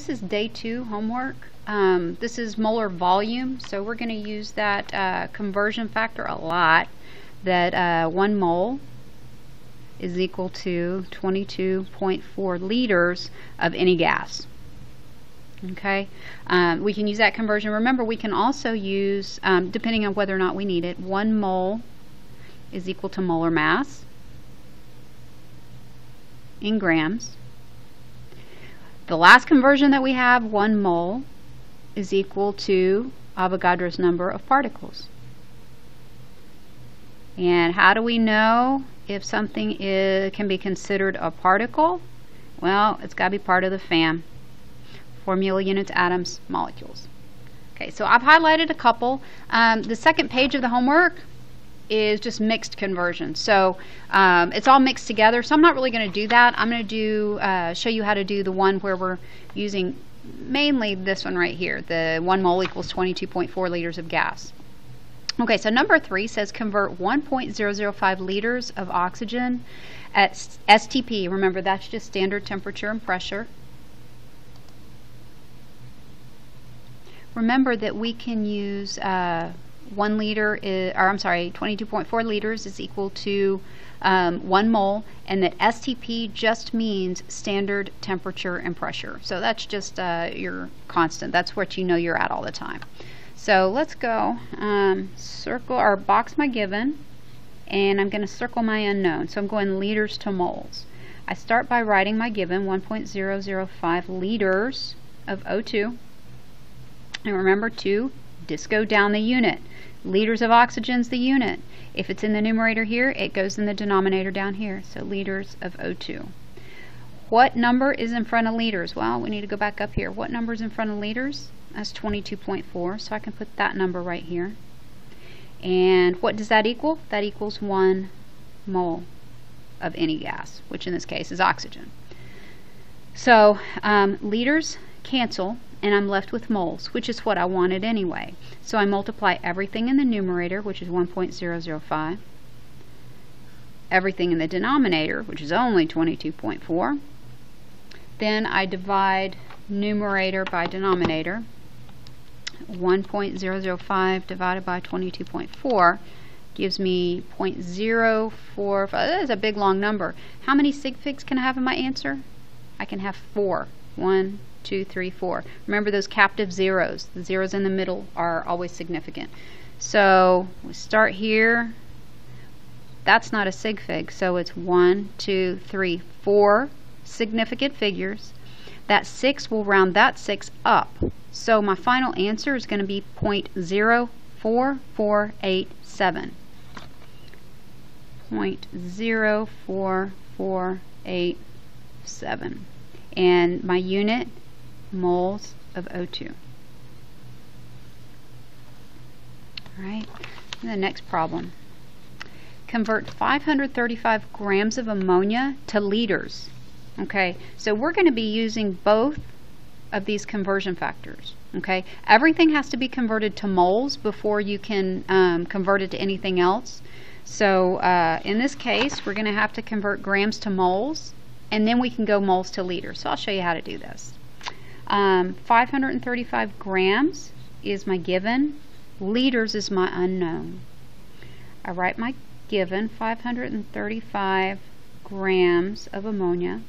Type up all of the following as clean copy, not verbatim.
this is day 2 homework. This is molar volume, so we're going to use that conversion factor a lot, that 1 mole is equal to 22.4 liters of any gas. Okay, we can use that conversion. Remember, we can also use, depending on whether or not we need it, 1 mole is equal to molar mass in grams. The last conversion that we have, 1 mole is equal to Avogadro's number of particles. And how do we know if something can be considered a particle? Well, it's got to be part of the FAM. Formula, units, atoms, molecules. Okay, so I've highlighted a couple. The second page of the homework is just mixed conversion. So it's all mixed together. So I'm not really going to do that. I'm going to show you how to do the one where we're using mainly this one right here. The 1 mole equals 22.4 liters of gas. Okay, so number 3 says convert 1.005 liters of oxygen at STP. Remember, that's just standard temperature and pressure. Remember that we can use 1 liter, or I'm sorry, 22.4 liters is equal to 1 mole, and that STP just means standard temperature and pressure. So that's just your constant. That's what you know you're at all the time. So let's go circle or box my given, and I'm going to circle my unknown. So I'm going liters to moles. I start by writing my given, 1.005 liters of O2. And remember to disco down the unit. Liters of oxygen is the unit. If it's in the numerator here, it goes in the denominator down here. So liters of O2. What number is in front of liters? Well, we need to go back up here. What number is in front of liters? That's 22.4, so I can put that number right here. And what does that equal? That equals 1 mole of any gas, which in this case is oxygen. So liters cancel, and I'm left with moles, which is what I wanted anyway. So I multiply everything in the numerator, which is 1.005, everything in the denominator, which is only 22.4. Then I divide numerator by denominator. 1.005 divided by 22.4 gives me 0.045. That is a big long number. How many sig figs can I have in my answer? I can have 4. 1, 2, 3, 4. Remember those captive zeros. The zeros in the middle are always significant. So we start here. That's not a sig fig, so it's 1, 2, 3, 4 significant figures. That 6 will round that 6 up. So my final answer is going to be 0.04487. 0.04487. And my unit, moles of O2. Alright, the next problem. Convert 535 grams of ammonia to liters. Okay, so we're going to be using both of these conversion factors. Okay, everything has to be converted to moles before you can convert it to anything else. So in this case, we're going to have to convert grams to moles, and then we can go moles to liters. So I'll show you how to do this. 535 grams is my given. Liters is my unknown. I write my given, 535 grams of ammonia.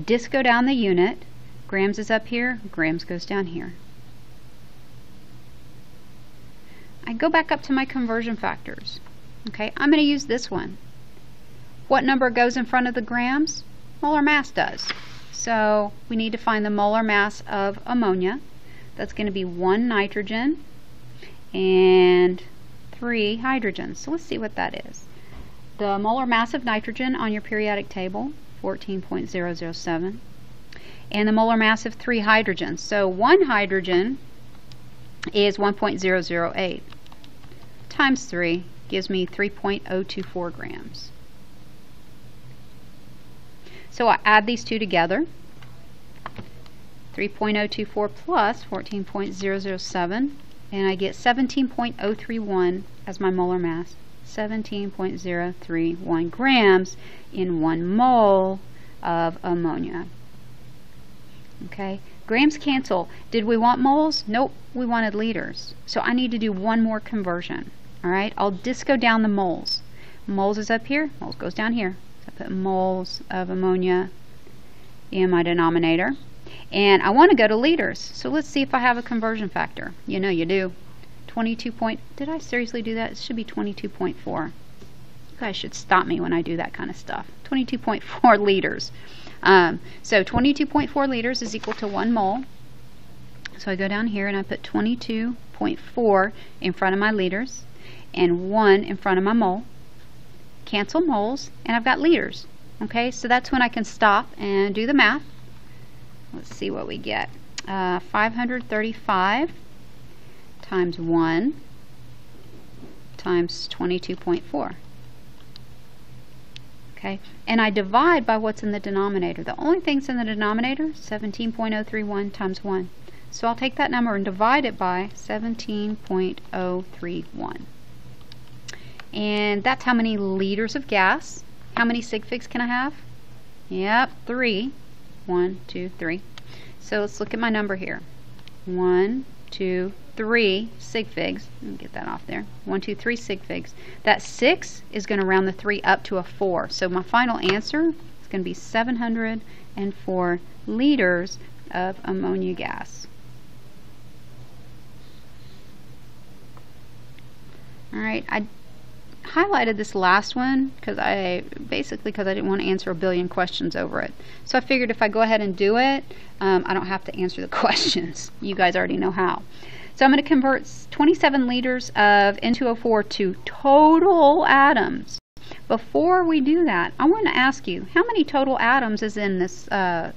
Disco down the unit. Grams is up here, grams goes down here. I go back up to my conversion factors. Okay, I'm going to use this one. What number goes in front of the grams? Molar mass does. So we need to find the molar mass of ammonia. That's going to be 1 nitrogen and 3 hydrogens. So let's see what that is. The molar mass of nitrogen on your periodic table, 14.007. And the molar mass of 3 hydrogens. So 1 hydrogen is 1.008 times 3 gives me 3.024 grams. So I add these two together. 3.024 plus 14.007, and I get 17.031 as my molar mass. 17.031 grams in 1 mole of ammonia. Okay, grams cancel. Did we want moles? Nope, we wanted liters. So I need to do one more conversion. All right, I'll disco down the moles. Moles is up here, moles goes down here. So I put moles of ammonia in my denominator. And I want to go to liters. So let's see if I have a conversion factor. You know you do. 22 point, did I seriously do that? It should be 22.4. You guys should stop me when I do that kind of stuff. 22.4 liters. So 22.4 liters is equal to 1 mole. So I go down here and I put 22.4 in front of my liters and 1 in front of my mole. Cancel moles, and I've got liters. Okay, so that's when I can stop and do the math. Let's see what we get. 535 times 1 times 22.4. Okay, and I divide by what's in the denominator. The only things in the denominator, 17.031 times 1. So I'll take that number and divide it by 17.031. And that's how many liters of gas. How many sig figs can I have? Yep, 3. 1, 2, 3. So let's look at my number here. 1, 2, 3 sig figs. Let me get that off there. 1, 2, 3 sig figs. That 6 is going to round the 3 up to a 4. So my final answer is going to be 704 liters of ammonia gas. Alright, I highlighted this last one because I didn't want to answer a billion questions over it. So I figured if I go ahead and do it, I don't have to answer the questions. You guys already know how. So I'm going to convert 27 liters of N2O4 to total atoms. Before we do that, I want to ask you, how many total atoms is in this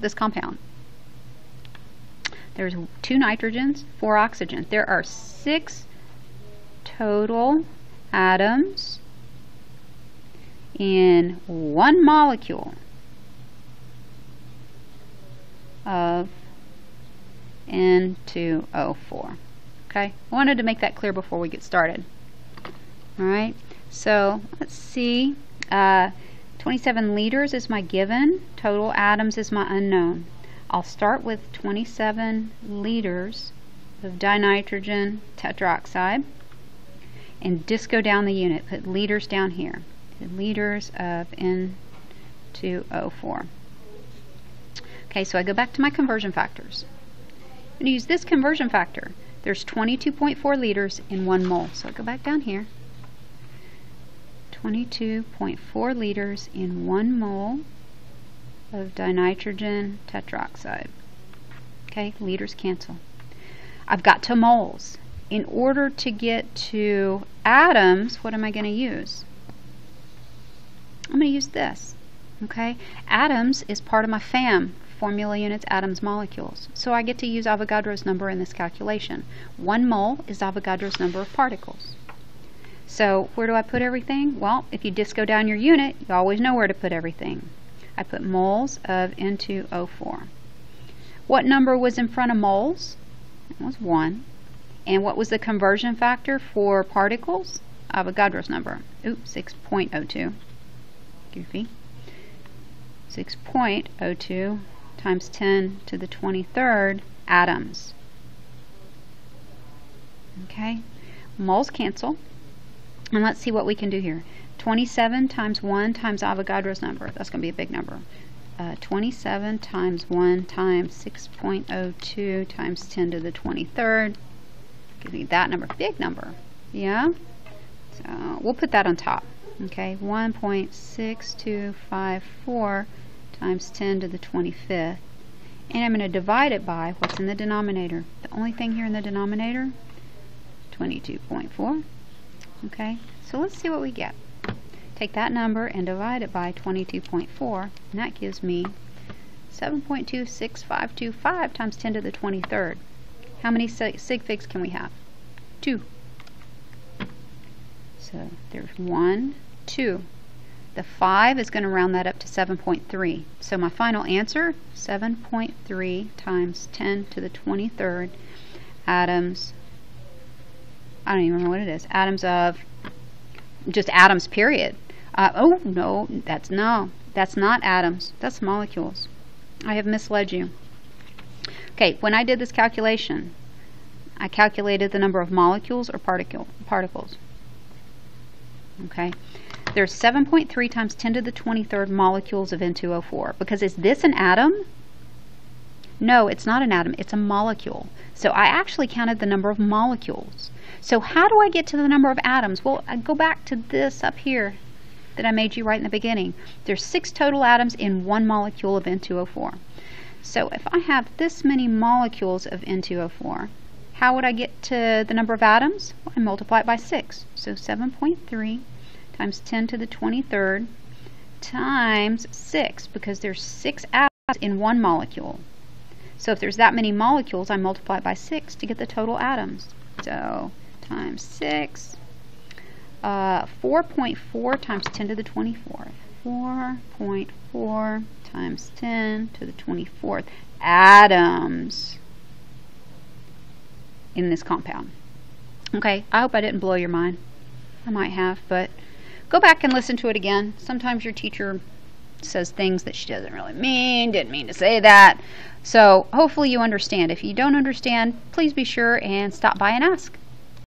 this compound? There's 2 nitrogens, 4 oxygens. There are 6 total atoms in one molecule of N2O4. Okay, I wanted to make that clear before we get started. Alright, so let's see. 27 liters is my given, total atoms is my unknown. I'll start with 27 liters of dinitrogen tetroxide and disco down the unit. Put liters down here. Put liters of N2O4. Okay, so I go back to my conversion factors. I'm going to use this conversion factor. There's 22.4 liters in 1 mole. So I go back down here. 22.4 liters in 1 mole of dinitrogen tetroxide. Okay, liters cancel. I've got to moles. In order to get to atoms, what am I going to use? I'm going to use this. Okay, atoms is part of my FAM, formula units, atoms, molecules. So I get to use Avogadro's number in this calculation. 1 mole is Avogadro's number of particles. So where do I put everything? Well, if you disco down your unit, you always know where to put everything. I put moles of N2O4. What number was in front of moles? It was 1. And what was the conversion factor for particles? Avogadro's number. Oops, 6.02. Goofy. 6.02 times 10 to the 23rd atoms. Okay, moles cancel. And let's see what we can do here. 27 times 1 times Avogadro's number. That's going to be a big number. 27 times 1 times 6.02 times 10 to the 23rd. Give me that number. Big number. Yeah? So we'll put that on top. Okay, 1.6254 times 10 to the 25th. And I'm going to divide it by what's in the denominator. The only thing here in the denominator, 22.4. Okay, so let's see what we get. Take that number and divide it by 22.4, and that gives me 7.26525 times 10 to the 23rd. How many sig figs can we have? 2. So there's 1, 2. The 5 is going to round that up to 7.3. So my final answer, 7.3 times 10 to the 23rd atoms. I don't even remember what it is. Atoms of, just atoms, period. Oh, no, that's not atoms. That's molecules. I have misled you. Okay, when I did this calculation, I calculated the number of molecules or particles. Okay, there's 7.3 times 10 to the 23rd molecules of N2O4. Because is this an atom? No, it's not an atom, it's a molecule. So I actually counted the number of molecules. So how do I get to the number of atoms? Well, I go back to this up here that I made you right in the beginning. There's 6 total atoms in 1 molecule of N2O4. So if I have this many molecules of N2O4, how would I get to the number of atoms? Well, I multiply it by 6. So 7.3 times 10 to the 23rd times 6, because there's 6 atoms in 1 molecule. So if there's that many molecules, I multiply it by 6 to get the total atoms. So times 6, 4.4 times 10 to the 24th. 4.4 times 10 to the 24th atoms in this compound. Okay, I hope I didn't blow your mind. I might have, but go back and listen to it again. Sometimes your teacher says things that she doesn't really mean, didn't mean to say that. So hopefully you understand. If you don't understand, please be sure and stop by and ask.